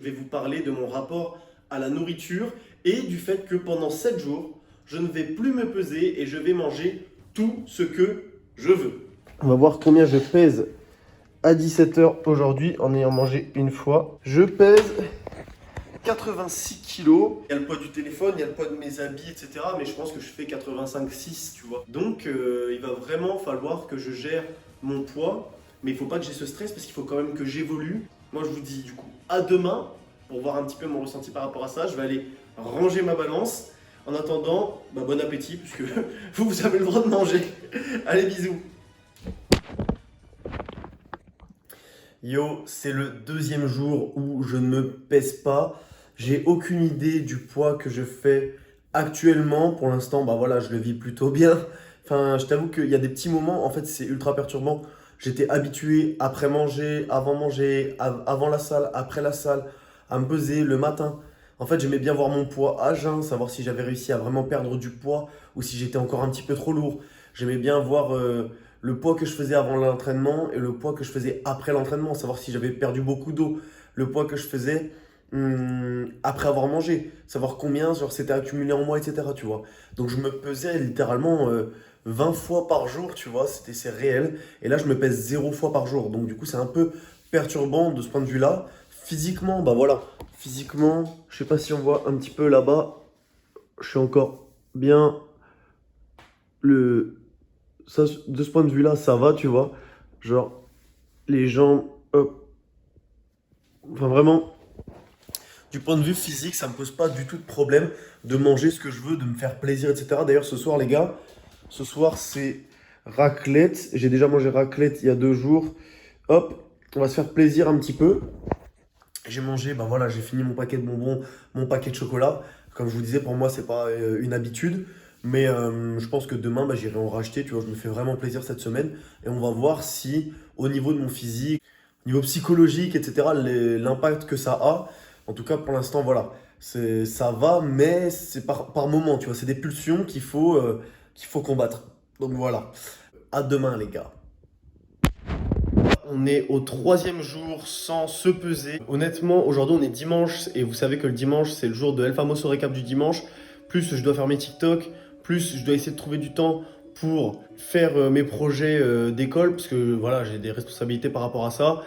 Je vais vous parler de mon rapport à la nourriture et du fait que pendant 7 jours, je ne vais plus me peser et je vais manger tout ce que je veux. On va voir combien je pèse à 17h aujourd'hui en ayant mangé une fois. Je pèse 86 kilos. Il y a le poids du téléphone, il y a le poids de mes habits, etc. Mais je pense que je fais 85,6, tu vois. Donc, il va vraiment falloir que je gère mon poids. Mais il ne faut pas que j'ai ce stress parce qu'il faut quand même que j'évolue. Moi, je vous dis du coup à demain pour voir un petit peu mon ressenti par rapport à ça. Je vais aller ranger ma balance. En attendant, bon appétit puisque vous avez le droit de manger. Allez, bisous. Yo, c'est le deuxième jour où je ne me pèse pas. J'ai aucune idée du poids que je fais actuellement. Pour l'instant, voilà, je le vis plutôt bien. Enfin, je t'avoue qu'il y a des petits moments, en fait, c'est ultra perturbant. J'étais habitué après manger, avant la salle, après la salle, à me peser le matin. En fait, j'aimais bien voir mon poids à jeun, savoir si j'avais réussi à vraiment perdre du poids ou si j'étais encore un petit peu trop lourd. J'aimais bien voir le poids que je faisais avant l'entraînement et le poids que je faisais après l'entraînement, savoir si j'avais perdu beaucoup d'eau, le poids que je faisais après avoir mangé, savoir combien genre, c'était accumulé en moi, etc. Tu vois. Donc je me pesais littéralement 20 fois par jour, tu vois, c'est réel. Et là, je me pèse 0 fois par jour. Donc du coup, c'est un peu perturbant de ce point de vue-là. Physiquement, voilà. Physiquement, je sais pas si on voit un petit peu là-bas, je suis encore bien le ça, de ce point de vue-là, ça va, tu vois. Genre, les jambes, hop. Enfin, vraiment, du point de vue physique, ça me pose pas du tout de problème de manger ce que je veux, de me faire plaisir, etc. D'ailleurs, ce soir, les gars, ce soir, c'est raclette. J'ai déjà mangé raclette il y a 2 jours. Hop, on va se faire plaisir un petit peu. J'ai mangé, voilà, j'ai fini mon paquet de bonbons, mon paquet de chocolat. Comme je vous disais, pour moi, c'est pas une habitude. Mais je pense que demain, j'irai en racheter. Tu vois, je me fais vraiment plaisir cette semaine. Et on va voir si, au niveau de mon physique, au niveau psychologique, etc., l'impact que ça a. En tout cas, pour l'instant, voilà. Ça va, mais c'est par moment, tu vois. C'est des pulsions qu'il faut combattre. Donc voilà. À demain, les gars. On est au troisième jour sans se peser. Honnêtement, aujourd'hui on est dimanche et vous savez que le dimanche c'est le jour de El Famoso Récap du dimanche. Plus je dois faire mes TikTok, plus je dois essayer de trouver du temps pour faire mes projets d'école parce que voilà, j'ai des responsabilités par rapport à ça.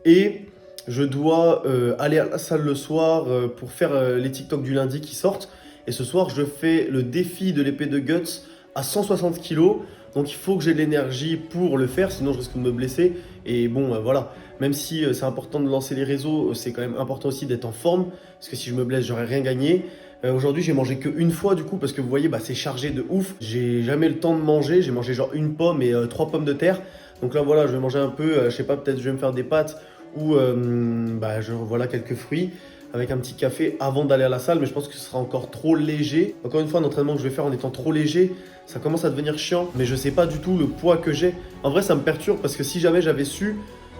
Et je dois aller à la salle le soir pour faire les TikTok du lundi qui sortent. Et ce soir, je fais le défi de l'épée de Guts à 160 kilos. Donc il faut que j'ai de l'énergie pour le faire, sinon je risque de me blesser. Et bon, voilà, même si c'est important de lancer les réseaux, c'est quand même important aussi d'être en forme. Parce que si je me blesse, j'aurais rien gagné. Aujourd'hui, j'ai mangé qu'une fois du coup, parce que vous voyez, c'est chargé de ouf. J'ai jamais le temps de manger. J'ai mangé genre une pomme et 3 pommes de terre. Donc là, voilà, je vais manger un peu, je sais pas, peut-être je vais me faire des pâtes ou voilà quelques fruits avec un petit café avant d'aller à la salle, mais je pense que ce sera encore trop léger. Encore une fois, un entraînement que je vais faire en étant trop léger, ça commence à devenir chiant, mais je sais pas du tout le poids que j'ai. En vrai, ça me perturbe parce que si jamais j'avais su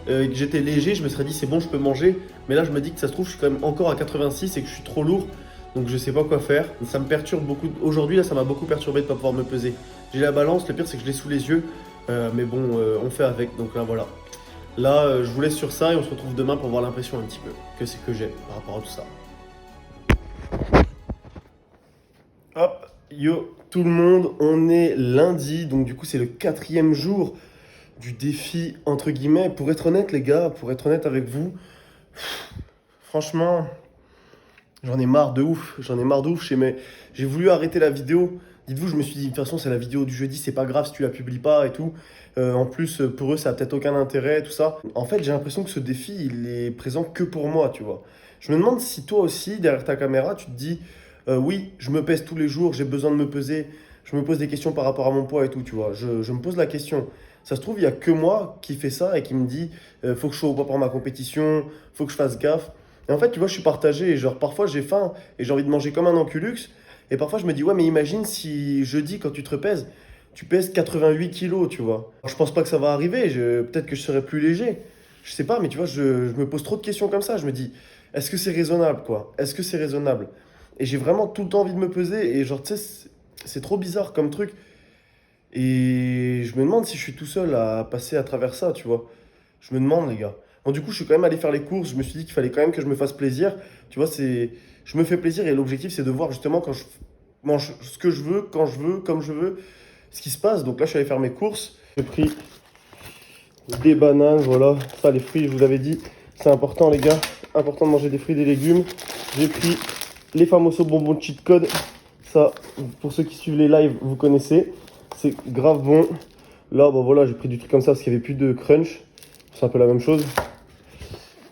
que j'étais léger, je me serais dit c'est bon, je peux manger. Mais là, je me dis que ça se trouve, je suis quand même encore à 86 et que je suis trop lourd. Donc je sais pas quoi faire. Ça me perturbe beaucoup. Aujourd'hui, là, ça m'a beaucoup perturbé de pas pouvoir me peser. J'ai la balance, le pire c'est que je l'ai sous les yeux. Mais bon, on fait avec. Donc là, voilà. Là, je vous laisse sur ça et on se retrouve demain pour voir l'impression un petit peu que c'est que j'ai par rapport à tout ça. Hop, yo tout le monde, on est lundi, donc du coup c'est le 4e jour du défi entre guillemets. Pour être honnête les gars, pour être honnête avec vous, franchement, j'en ai marre de ouf, j'ai voulu arrêter la vidéo. Dites-vous, je me suis dit, de toute façon, c'est la vidéo du jeudi, c'est pas grave si tu la publies pas et tout. En plus, pour eux, ça a peut-être aucun intérêt, tout ça. En fait, j'ai l'impression que ce défi, il est présent que pour moi, tu vois. Je me demande si toi aussi, derrière ta caméra, tu te dis, oui, je me pèse tous les jours, j'ai besoin de me peser, je me pose des questions par rapport à mon poids et tout, tu vois. Je me pose la question. Ça se trouve, il y a que moi qui fais ça et qui me dit, faut que je sois au poids pour ma compétition, faut que je fasse gaffe. Et en fait, tu vois, je suis partagé. Et genre, parfois, j'ai faim et j'ai envie de manger comme un enculux. Et parfois, je me dis, ouais, mais imagine si jeudi, quand tu te repèses, tu pèses 88 kilos, tu vois. Je pense pas que ça va arriver. Peut-être que je serai plus léger. Je sais pas, mais tu vois, je me pose trop de questions comme ça. Je me dis, est-ce que c'est raisonnable, quoi? Est-ce que c'est raisonnable? Et j'ai vraiment tout le temps envie de me peser. Et genre, tu sais, c'est trop bizarre comme truc. Et je me demande si je suis tout seul à passer à travers ça, tu vois. Je me demande, les gars. Bon, du coup, je suis quand même allé faire les courses. Je me suis dit qu'il fallait quand même que je me fasse plaisir. Tu vois, je me fais plaisir et l'objectif, c'est de voir justement quand je mange ce que je veux, quand je veux, comme je veux, ce qui se passe. Donc là, je suis allé faire mes courses. J'ai pris des bananes, voilà. Ça, les fruits, je vous avais dit, c'est important, les gars. Important de manger des fruits et des légumes. J'ai pris les fameux bonbons de cheat code. Ça, pour ceux qui suivent les lives, vous connaissez. C'est grave bon. Là, bon, voilà, j'ai pris du truc comme ça parce qu'il n'y avait plus de crunch. C'est un peu la même chose.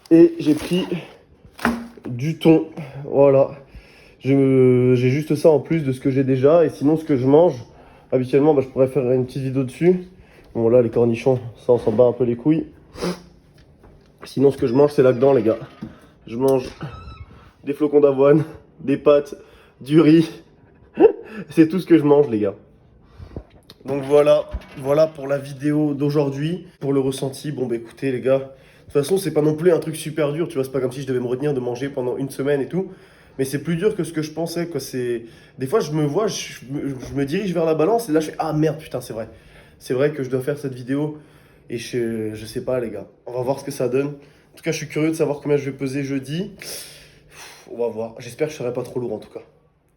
Et j'ai pris du thon. Voilà. J'ai juste ça en plus de ce que j'ai déjà. Et sinon, ce que je mange, habituellement, bah, je pourrais faire une petite vidéo dessus. Bon, là, les cornichons, ça, on s'en bat un peu les couilles. Sinon, ce que je mange, c'est là-dedans, les gars. Je mange des flocons d'avoine, des pâtes, du riz. C'est tout ce que je mange, les gars. Donc voilà pour la vidéo d'aujourd'hui. Pour le ressenti, bon bah écoutez les gars, de toute façon c'est pas non plus un truc super dur, tu vois, c'est pas comme si je devais me retenir de manger pendant une semaine et tout. Mais c'est plus dur que ce que je pensais, quoi. Des fois je me vois, je me dirige vers la balance et là je fais ah merde putain c'est vrai. C'est vrai que je dois faire cette vidéo et je sais pas les gars. On va voir ce que ça donne. En tout cas je suis curieux de savoir combien je vais peser jeudi. On va voir. J'espère que je serai pas trop lourd en tout cas.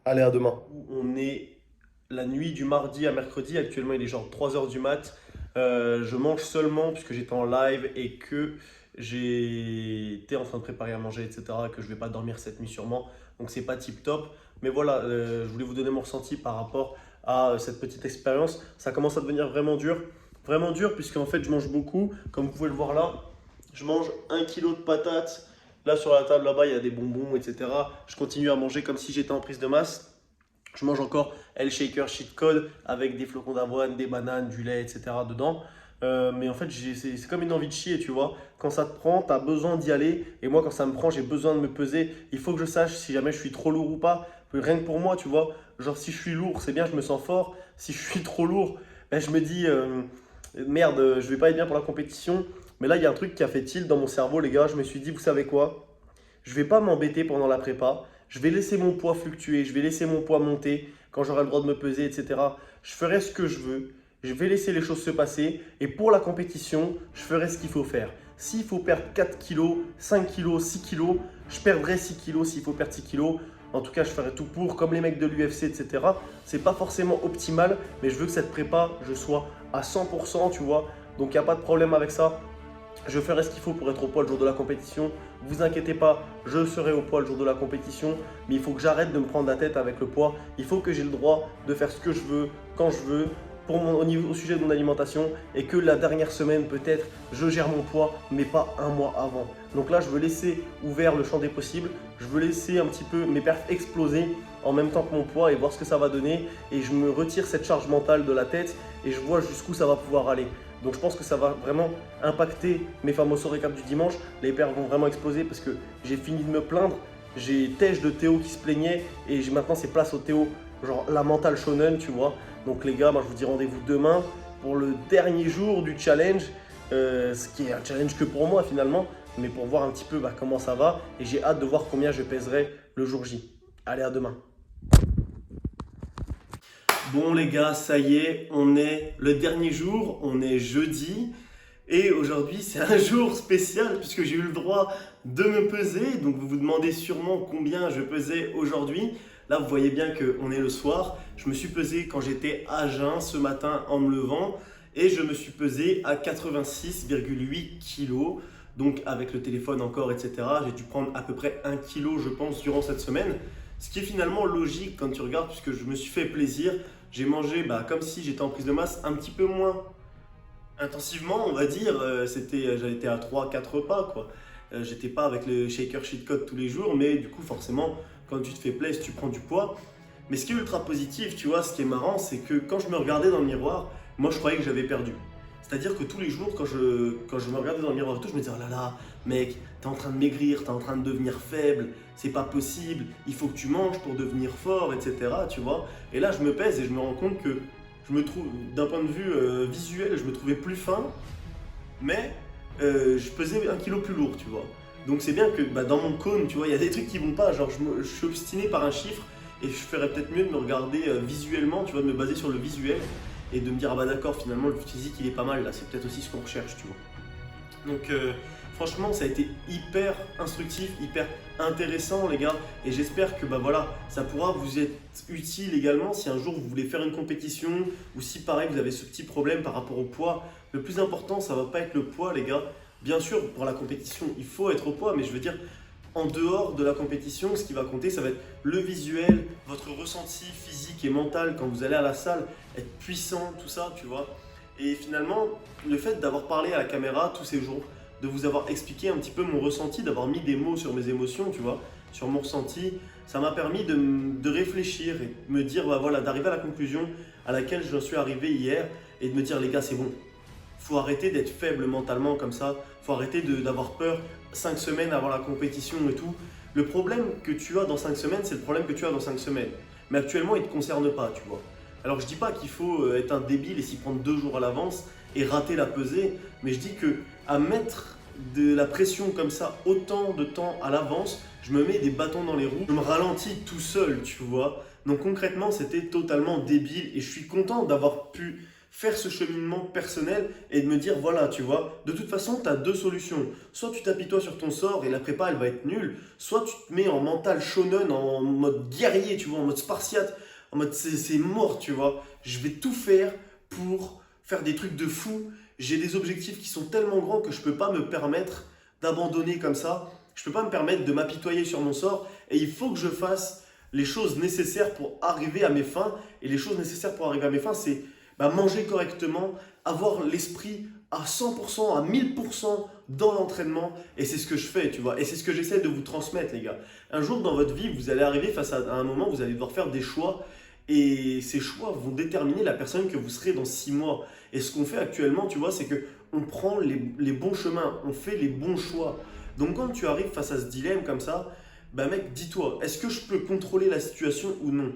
Allez à demain. On est la nuit du mardi à mercredi. Actuellement, il est genre 3h du mat. Je mange seulement puisque j'étais en live et que j'étais en train de préparer à manger, etc. Que je vais pas dormir cette nuit sûrement. Donc, c'est pas tip top. Mais voilà, je voulais vous donner mon ressenti par rapport à cette petite expérience. Ça commence à devenir vraiment dur. Vraiment dur puisqu'en fait, je mange beaucoup. Comme vous pouvez le voir là, je mange 1 kilo de patates. Là, sur la table, là-bas, il y a des bonbons, etc. Je continue à manger comme si j'étais en prise de masse. Je mange encore L Shaker Cheat Code avec des flocons d'avoine, des bananes, du lait, etc. dedans. Mais en fait, c'est comme une envie de chier, tu vois. Quand ça te prend, tu as besoin d'y aller. Et moi, quand ça me prend, j'ai besoin de me peser. Il faut que je sache si jamais je suis trop lourd ou pas. Rien que pour moi, tu vois. Genre, si je suis lourd, c'est bien, je me sens fort. Si je suis trop lourd, ben, je me dis, merde, je vais pas être bien pour la compétition. Mais là, il y a un truc qui a fait tilt dans mon cerveau, les gars. Je me suis dit, vous savez quoi? Je vais pas m'embêter pendant la prépa. Je vais laisser mon poids fluctuer, je vais laisser mon poids monter quand j'aurai le droit de me peser, etc. Je ferai ce que je veux. Je vais laisser les choses se passer. Et pour la compétition, je ferai ce qu'il faut faire. S'il faut perdre 4 kilos, 5 kilos, 6 kilos, je perdrai 6 kilos s'il faut perdre 6 kilos. En tout cas, je ferai tout pour, comme les mecs de l'UFC, etc. C'est pas forcément optimal, mais je veux que cette prépa, je sois à 100%, tu vois. Donc, il n'y a pas de problème avec ça. Je ferai ce qu'il faut pour être au poids le jour de la compétition. Vous inquiétez pas, je serai au poids le jour de la compétition. Mais il faut que j'arrête de me prendre la tête avec le poids. Il faut que j'ai le droit de faire ce que je veux, quand je veux, au sujet de mon alimentation. Et que la dernière semaine, peut-être, je gère mon poids, mais pas un mois avant. Donc là, je veux laisser ouvert le champ des possibles. Je veux laisser un petit peu mes perfs exploser en même temps que mon poids et voir ce que ça va donner. Et je me retire cette charge mentale de la tête et je vois jusqu'où ça va pouvoir aller. Donc je pense que ça va vraiment impacter mes fameux récaps du dimanche. Les perfs vont vraiment exploser parce que j'ai fini de me plaindre. J'ai Tej de Théo qui se plaignait et maintenant c'est place au Théo, genre la mentale shonen, tu vois. Donc les gars, moi je vous dis rendez-vous demain pour le dernier jour du challenge. Ce qui est un challenge que pour moi finalement, mais pour voir un petit peu comment ça va. Et j'ai hâte de voir combien je pèserai le jour J. Allez, à demain. Bon les gars, ça y est, on est le dernier jour, on est jeudi. Et aujourd'hui, c'est un jour spécial puisque j'ai eu le droit de me peser. Donc vous vous demandez sûrement combien je pesais aujourd'hui. Là, vous voyez bien qu'on est le soir. Je me suis pesé quand j'étais à jeun ce matin en me levant. Et je me suis pesé à 86,8 kg. Donc avec le téléphone encore, etc. J'ai dû prendre à peu près 1 kg, je pense, durant cette semaine. Ce qui est finalement logique quand tu regardes puisque je me suis fait plaisir. J'ai mangé comme si j'étais en prise de masse un petit peu moins intensivement, on va dire. J'avais été à 3-4 repas, quoi. J'étais pas avec le shaker cheat code tous les jours, mais du coup, forcément, quand tu te fais plaisir, tu prends du poids. Mais ce qui est ultra positif, tu vois, ce qui est marrant, c'est que quand je me regardais dans le miroir, moi, je croyais que j'avais perdu. C'est-à-dire que tous les jours, quand je me regardais dans le miroir et tout, je me disais, oh là là, mec, t'es en train de maigrir, t'es en train de devenir faible, c'est pas possible, il faut que tu manges pour devenir fort, etc. Tu vois. Et là, je me pèse et je me rends compte que je me trouve, d'un point de vue visuel, je me trouvais plus fin, mais je pesais 1 kilo plus lourd, tu vois. Donc c'est bien que dans mon cône, tu vois, il y a des trucs qui vont pas, genre je suis obstiné par un chiffre et je ferais peut-être mieux de me regarder visuellement, tu vois, de me baser sur le visuel et de me dire, ah bah d'accord, finalement le physique il est pas mal, là, c'est peut-être aussi ce qu'on recherche, tu vois. Donc Franchement, ça a été hyper instructif, hyper intéressant les gars. Et j'espère que bah voilà, ça pourra vous être utile également si un jour vous voulez faire une compétition ou si pareil vous avez ce petit problème par rapport au poids. Le plus important, ça va pas être le poids les gars. Bien sûr, pour la compétition, il faut être au poids, mais je veux dire, en dehors de la compétition, ce qui va compter, ça va être le visuel, votre ressenti physique et mental quand vous allez à la salle, être puissant, tout ça, tu vois. Et finalement, le fait d'avoir parlé à la caméra tous ces jours, de vous avoir expliqué un petit peu mon ressenti, d'avoir mis des mots sur mes émotions, tu vois, sur mon ressenti, ça m'a permis de réfléchir et de me dire, bah voilà, d'arriver à la conclusion à laquelle je suis arrivé hier et de me dire, les gars, c'est bon. Faut arrêter d'être faible mentalement comme ça, faut arrêter d'avoir peur 5 semaines avant la compétition et tout. Le problème que tu as dans 5 semaines, c'est le problème que tu as dans 5 semaines. Mais actuellement, il ne te concerne pas, tu vois. Alors je dis pas qu'il faut être un débile et s'y prendre 2 jours à l'avance et rater la pesée, mais je dis que à mettre de la pression comme ça autant de temps à l'avance, je me mets des bâtons dans les roues, je me ralentis tout seul, tu vois. Donc concrètement, c'était totalement débile et je suis content d'avoir pu faire ce cheminement personnel et de me dire voilà, tu vois, de toute façon, tu as 2 solutions. Soit tu t'apitoies sur ton sort et la prépa, elle va être nulle, soit tu te mets en mental shonen, en mode guerrier, tu vois, en mode spartiate, en mode c'est mort, tu vois. Je vais tout faire pour faire des trucs de fou. J'ai des objectifs qui sont tellement grands que je ne peux pas me permettre d'abandonner comme ça. Je ne peux pas me permettre de m'apitoyer sur mon sort et il faut que je fasse les choses nécessaires pour arriver à mes fins. Et les choses nécessaires pour arriver à mes fins, c'est manger correctement, avoir l'esprit à 100%, à 1000% dans l'entraînement. Et c'est ce que je fais, tu vois. Et c'est ce que j'essaie de vous transmettre, les gars. Un jour dans votre vie, vous allez arriver face à un moment où vous allez devoir faire des choix. Et ces choix vont déterminer la personne que vous serez dans 6 mois. Et ce qu'on fait actuellement, tu vois, c'est qu'on prend les bons chemins, on fait les bons choix. Donc quand tu arrives face à ce dilemme comme ça, mec, dis-toi, est-ce que je peux contrôler la situation ou non?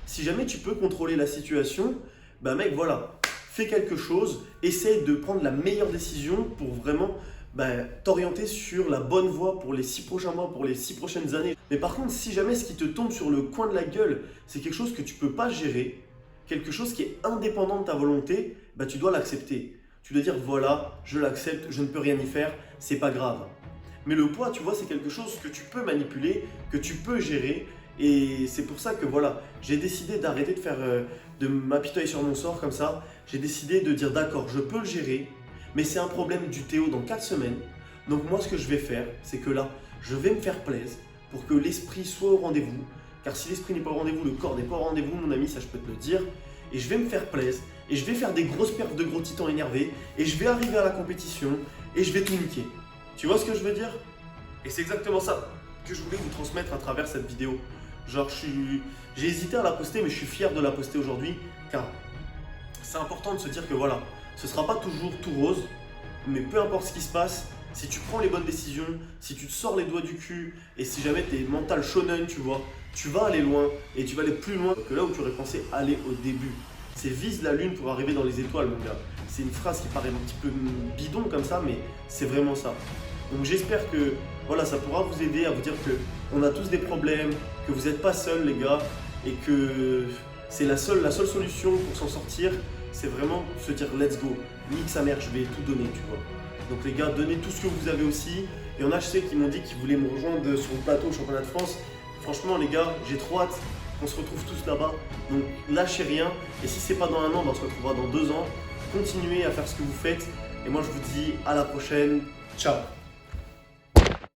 Si jamais tu peux contrôler la situation, mec, voilà, fais quelque chose, essaye de prendre la meilleure décision pour vraiment t'orienter sur la bonne voie pour les 6 prochains mois, pour les 6 prochaines années. Mais par contre, si jamais ce qui te tombe sur le coin de la gueule, c'est quelque chose que tu ne peux pas gérer, quelque chose qui est indépendant de ta volonté, tu dois l'accepter. Tu dois dire voilà, je l'accepte, je ne peux rien y faire, c'est pas grave. Mais le poids, tu vois, c'est quelque chose que tu peux manipuler, que tu peux gérer. Et c'est pour ça que voilà, j'ai décidé d'arrêter de m'apitoyer sur mon sort comme ça. J'ai décidé de dire d'accord, je peux le gérer, mais c'est un problème du Théo dans 4 semaines. Donc moi, ce que je vais faire, c'est que là, je vais me faire plaisir pour que l'esprit soit au rendez-vous. Car si l'esprit n'est pas au rendez-vous, le corps n'est pas au rendez-vous, mon ami, ça je peux te le dire. Et je vais me faire plaisir, et je vais faire des grosses perfs de gros titans énervés, et je vais arriver à la compétition, et je vais tout niquer. Tu vois ce que je veux dire? Et c'est exactement ça que je voulais vous transmettre à travers cette vidéo. Genre, j'ai hésité à la poster, mais je suis fier de la poster aujourd'hui, car c'est important de se dire que voilà, ce ne sera pas toujours tout rose, mais peu importe ce qui se passe, si tu prends les bonnes décisions, si tu te sors les doigts du cul, et si jamais tu es mental shonen, tu vois, tu vas aller loin, et tu vas aller plus loin que là où tu aurais pensé aller au début. C'est vise la lune pour arriver dans les étoiles, mon gars. C'est une phrase qui paraît un petit peu bidon comme ça, mais c'est vraiment ça. Donc j'espère que voilà, ça pourra vous aider à vous dire que on a tous des problèmes, que vous n'êtes pas seuls les gars, et que c'est la seule solution pour s'en sortir, c'est vraiment se dire let's go, nique sa mère, je vais tout donner, tu vois. Donc les gars, donnez tout ce que vous avez aussi. Il y en a, je sais, qui m'ont dit qu'ils voulaient me rejoindre sur le plateau au championnat de France. Franchement les gars, j'ai trop hâte qu'on se retrouve tous là-bas. Donc lâchez rien, et si c'est pas dans 1 an, on se retrouvera dans 2 ans. Continuez à faire ce que vous faites, et moi je vous dis à la prochaine, ciao.